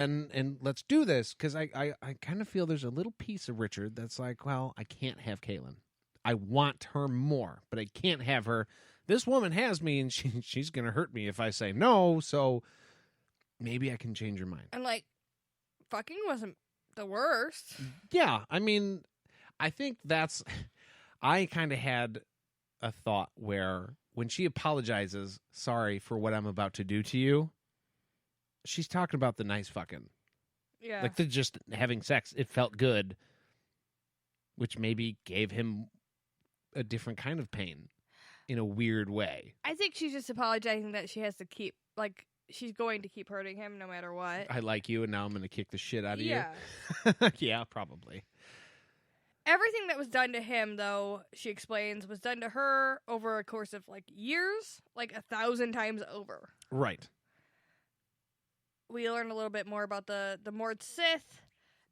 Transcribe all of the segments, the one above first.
and let's do this, because I kind of feel there's a little piece of Richard that's like, well, I can't have Kaylin. I want her more, but I can't have her. This woman has me, and she's going to hurt me if I say no, so maybe I can change her mind. And, like, fucking wasn't the worst. Yeah, I mean, I think that's... I kind of had a thought where when she apologizes, sorry for what I'm about to do to you, she's talking about the nice fucking. Yeah. Like, they're just having sex. It felt good, which maybe gave him a different kind of pain in a weird way. I think she's just apologizing that she has to keep, like, she's going to keep hurting him no matter what. I like you, and now I'm going to kick the shit out of you. Yeah, probably. Everything that was done to him, though, she explains, was done to her over a course of, like, years, like 1,000 times over. Right. We learn a little bit more about the Mord Sith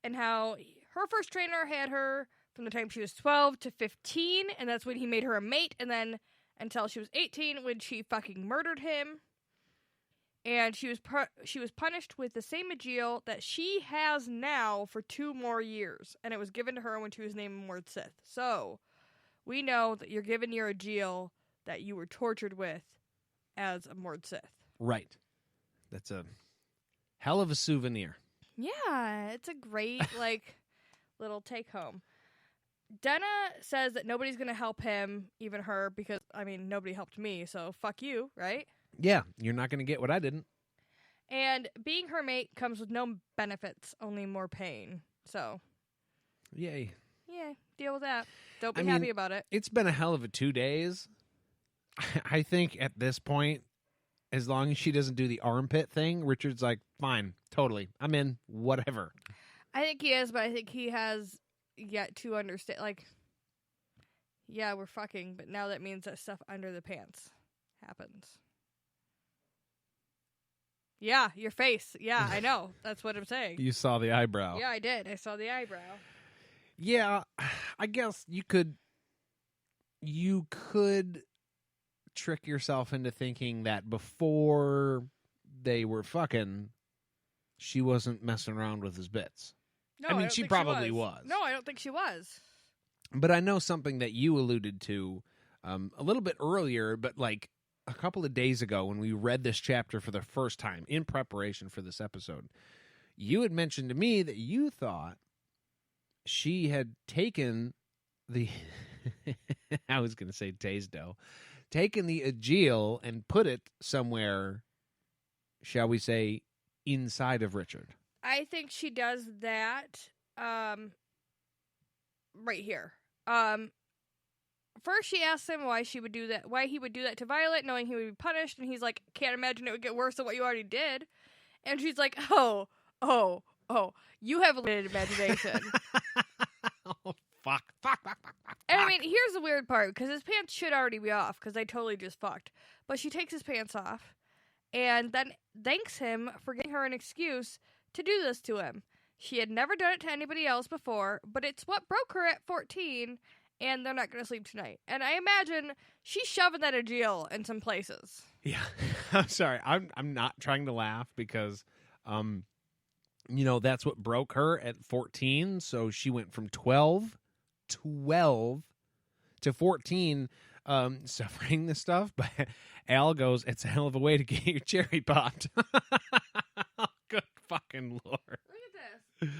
and how her first trainer had her from the time she was 12 to 15, and that's when he made her a mate, and then until she was 18 when she fucking murdered him. And she was punished with the same Aegil that she has now for 2 more years. And it was given to her when she was named Mord Sith. So, we know that you're given your Aegil that you were tortured with as a Mord Sith. Right. That's a hell of a souvenir. Yeah, it's a great, like, little take-home. Denna says that nobody's going to help him, even her, because, I mean, nobody helped me, so fuck you, right? Yeah, you're not going to get what I didn't. And being her mate comes with no benefits, only more pain. So, yay. Yeah, deal with that. Don't be happy about it. It's been a hell of a 2 days. I think at this point, as long as she doesn't do the armpit thing, Richard's like, fine, totally. I'm in, whatever. I think he is, but I think he has yet to understand. Like, yeah, we're fucking, but now that means that stuff under the pants happens. Yeah, your face. Yeah, I know. That's what I'm saying. You saw the eyebrow. Yeah, I did. I saw the eyebrow. Yeah, I guess you could trick yourself into thinking that before they were fucking, she wasn't messing around with his bits. No, I mean, she probably was. No, I don't think she was. But I know something that you alluded to a little bit earlier, but like a couple of days ago when we read this chapter for the first time in preparation for this episode, you had mentioned to me that you thought she had taken the, I was going to say Taysdo, taken the Aegil and put it somewhere, shall we say, inside of Richard. I think she does that right here. First, she asks him why he would do that to Violet, knowing he would be punished, and he's like, "Can't imagine it would get worse than what you already did." And she's like, "Oh, you have a limited imagination." Oh, fuck. And I mean, here's the weird part, because his pants should already be off, because they totally just fucked. But she takes his pants off, and then thanks him for giving her an excuse to do this to him. She had never done it to anybody else before, but it's what broke her at 14, and they're not going to sleep tonight. And I imagine she's shoving that Aegil in some places. Yeah, I'm sorry. I'm not trying to laugh because, that's what broke her at 14. So she went from 12 to 14, suffering this stuff. But Al goes, "It's a hell of a way to get your cherry popped." Good fucking Lord. Look at this.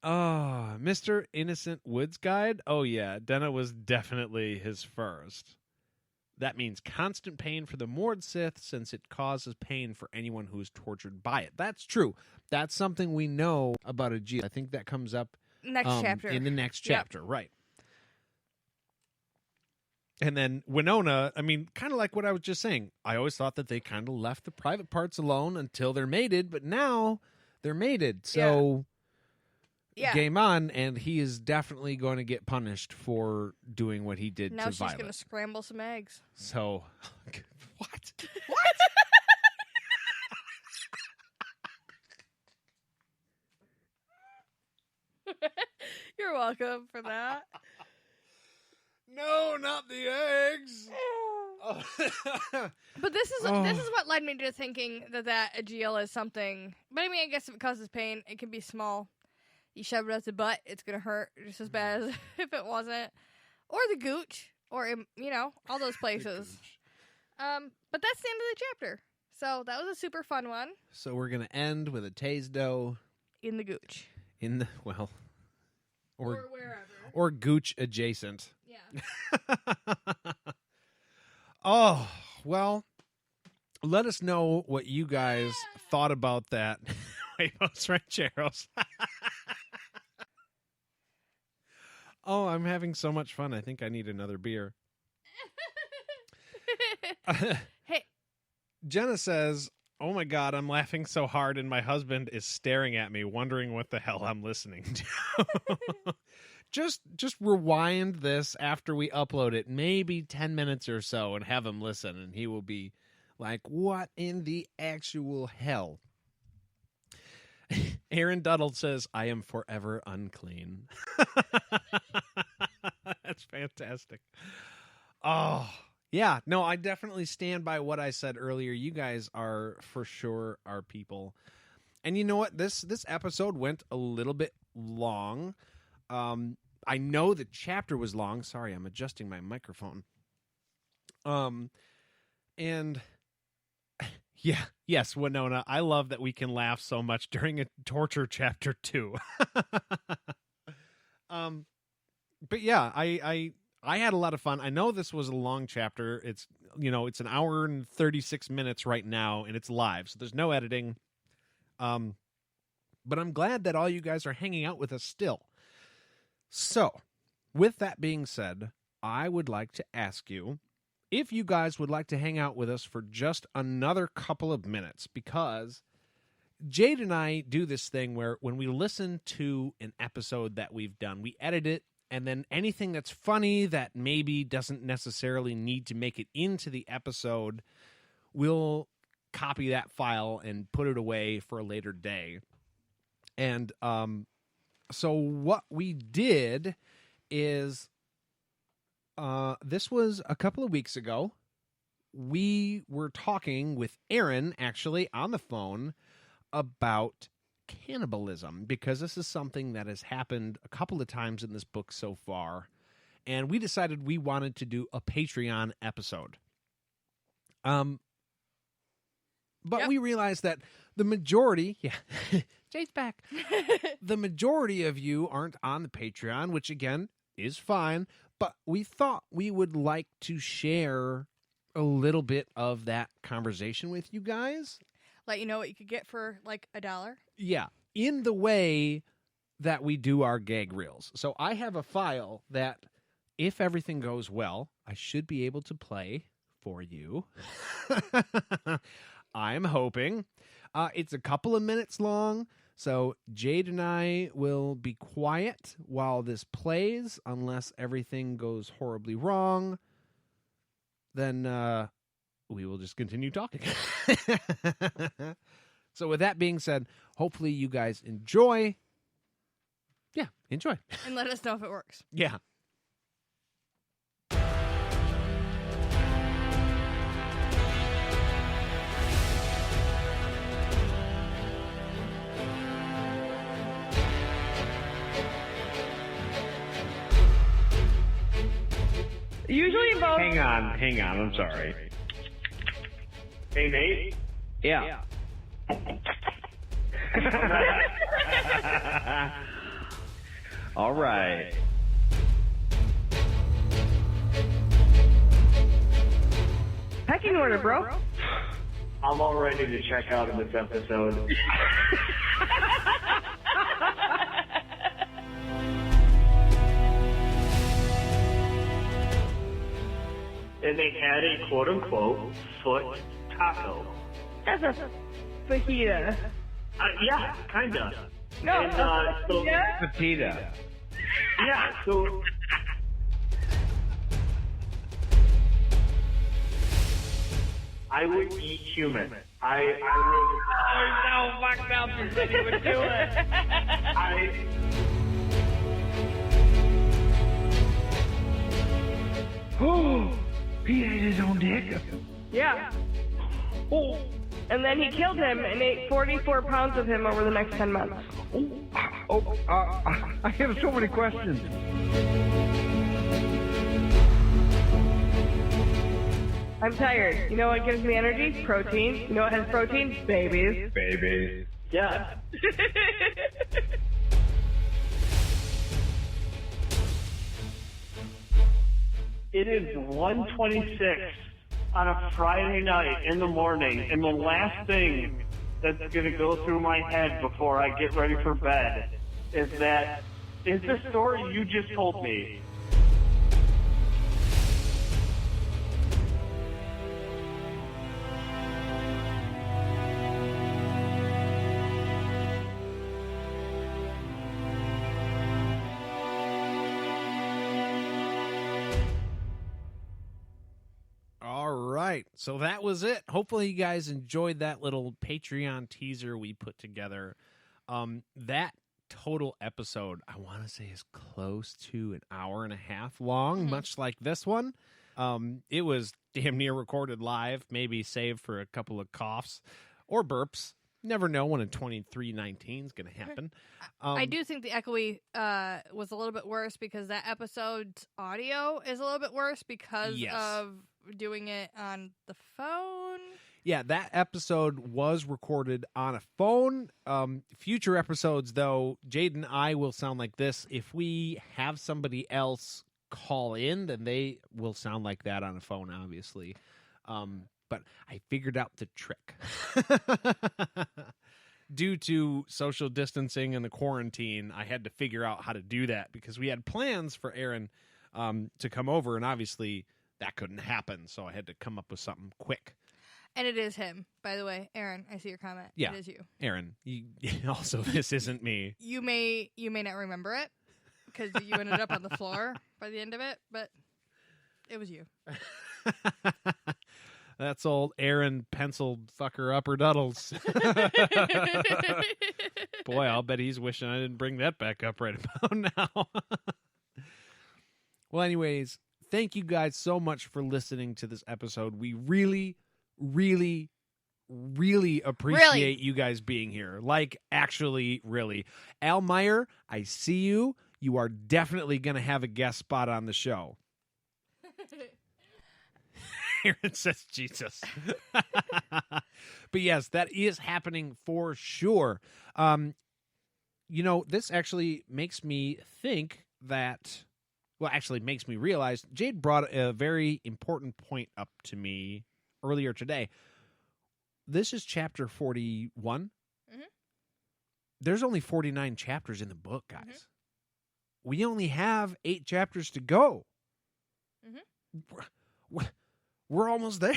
Oh, Mr. Innocent Woods Guide? Oh, yeah. Denna was definitely his first. That means constant pain for the Mord Sith, since it causes pain for anyone who is tortured by it. That's true. That's something we know about Aegil. I think that comes up next chapter. In the next chapter, yep. Right. And then Winona, I mean, kind of like what I was just saying. I always thought that they kind of left the private parts alone until they're mated, but now they're mated. So... Yeah. Game on, and he is definitely going to get punished for doing what he did now to Violet. Now she's going to scramble some eggs. So, what? You're welcome for that. No, not the eggs. But this is what led me to thinking that Aegeal is something. But I mean, I guess if it causes pain, it can be small. You shove it up the butt, it's gonna hurt just as bad as if it wasn't. Or the gooch, or all those places. But that's the end of the chapter. So that was a super fun one. So we're gonna end with a Taysdo in the gooch. Or wherever. Or gooch adjacent. Yeah. Oh, well, let us know what you guys thought about that. Huevos Rancheros. Oh, I'm having so much fun. I think I need another beer. Hey. Jenna says, oh my God, I'm laughing so hard and my husband is staring at me, wondering what the hell I'm listening to. Just rewind this after we upload it, maybe 10 minutes or so, and have him listen, and he will be like, what in the actual hell? Aaron Duddle says, I am forever unclean. That's fantastic. Oh, yeah. No, I definitely stand by what I said earlier. You guys are for sure our people. And you know what? This episode went a little bit long. I know the chapter was long. Sorry, I'm adjusting my microphone. And yeah, yes, Winona, I love that we can laugh so much during a torture chapter too. But yeah, I had a lot of fun. I know this was a long chapter. It's it's an hour and 36 minutes right now, and it's live, so there's no editing. But I'm glad that all you guys are hanging out with us still. So, with that being said, I would like to ask you if you guys would like to hang out with us for just another couple of minutes, because Jade and I do this thing where when we listen to an episode that we've done, we edit it, and then anything that's funny that maybe doesn't necessarily need to make it into the episode, we'll copy that file and put it away for a later day. And so what we did is, this was a couple of weeks ago. We were talking with Aaron, actually, on the phone about cannibalism, because this is something that has happened a couple of times in this book so far. And we decided we wanted to do a Patreon episode. But we realized that the majority, Jade's back. The majority of you aren't on the Patreon, which again is fine. But we thought we would like to share a little bit of that conversation with you guys. Let you know what you could get for like $1. Yeah, in the way that we do our gag reels. So I have a file that, if everything goes well, I should be able to play for you. I'm hoping. It's a couple of minutes long, so Jade and I will be quiet while this plays, unless everything goes horribly wrong. Then we will just continue talking. So with that being said, hopefully you guys enjoy. Yeah, enjoy. And let us know if it works. Yeah. Usually involves... Hang on, I'm sorry. Hey, Nate? Yeah. All right. Pecking order, bro. I'm all ready to check out of this episode. And they had a quote-unquote foot taco. That's a fajita. Yeah, kinda. No, And, so, fajita. yeah, so... I would eat human. I would... Oh, no, fucked up. You said you would do it. He ate his own dick? Yeah. Oh, And then he killed him and ate 44 pounds of him over the next 10 months. I have so many questions. I'm tired. You know what gives me energy? Protein. You know what has protein? Babies. Baby. Yeah. It is 1:26 on a Friday night in the morning, and the last thing that's going to go through my head before I get ready for bed is the story you just told me. All right. So that was it. Hopefully you guys enjoyed that little Patreon teaser we put together. That total episode, I want to say, is close to an hour and a half long, much like this one. It was damn near recorded live, maybe saved for a couple of coughs or burps. Never know when a 2319 is going to happen. I do think the echoey was a little bit worse because that episode's audio is a little bit worse because of doing it on the phone. Yeah, that episode was recorded on a phone. Future episodes, though, Jade and I will sound like this. If we have somebody else call in, then they will sound like that on a phone, obviously. But I figured out the trick. Due to social distancing and the quarantine, I had to figure out how to do that because we had plans for Aaron to come over, and obviously that couldn't happen, so I had to come up with something quick. And it is him, by the way. Aaron, I see your comment. Yeah. It is you. Aaron, also, this isn't me. You may not remember it because you ended up on the floor by the end of it, but it was you. That's old Aaron penciled fucker upper duddles. Boy, I'll bet he's wishing I didn't bring that back up right about now. Well, anyways, thank you guys so much for listening to this episode. We really, really, really appreciate you guys being here. Like, actually, really. Al Meyer, I see you. You are definitely going to have a guest spot on the show. Aaron says Jesus. But yes, that is happening for sure. This actually makes me think that, makes me realize Jade brought a very important point up to me earlier today. This is chapter 41. Mm-hmm. There's only 49 chapters in the book, guys. Mm-hmm. We only have 8 chapters to go. Mm-hmm. We're almost there.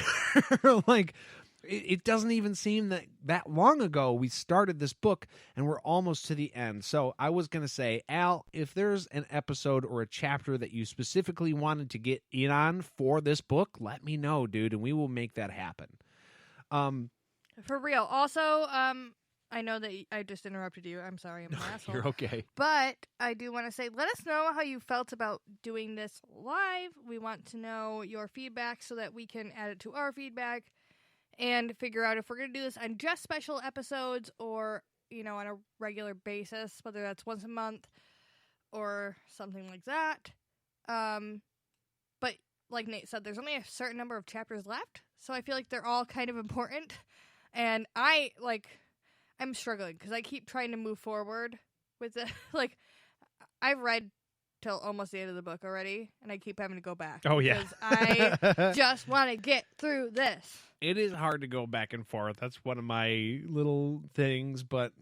It doesn't even seem that long ago we started this book, and we're almost to the end. So I was going to say, Al, if there's an episode or a chapter that you specifically wanted to get in on for this book, let me know, dude, and we will make that happen. For real. Also, I know that I just interrupted you. I'm sorry. I'm an asshole. You're okay. But I do want to say, let us know how you felt about doing this live. We want to know your feedback so that we can add it to our feedback and figure out if we're going to do this on just special episodes or, on a regular basis, whether that's once a month or something like that. But like Nate said, there's only a certain number of chapters left, so I feel like they're all kind of important. And I'm struggling because I keep trying to move forward with it. I've read till almost the end of the book already, and I keep having to go back. Oh, yeah. Because I just want to get through this. It is hard to go back and forth. That's one of my little things, but,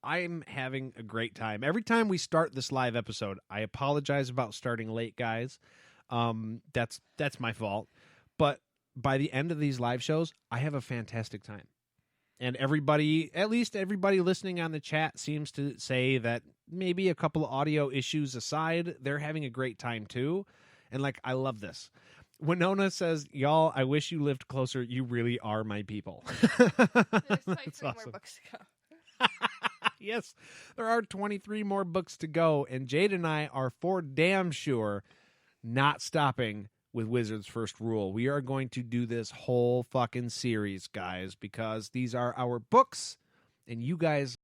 I'm having a great time. Every time we start this live episode, I apologize about starting late, guys. That's my fault. But by the end of these live shows, I have a fantastic time. And at least everybody listening on the chat seems to say that maybe a couple of audio issues aside, they're having a great time too. And I love this. Winona says, y'all, I wish you lived closer. You really are my people. There's 23 awesome. more books to go. Yes, there are 23 more books to go. And Jade and I are for damn sure not stopping with Wizard's First Rule. We are going to do this whole fucking series, guys, because these are our books, and you guys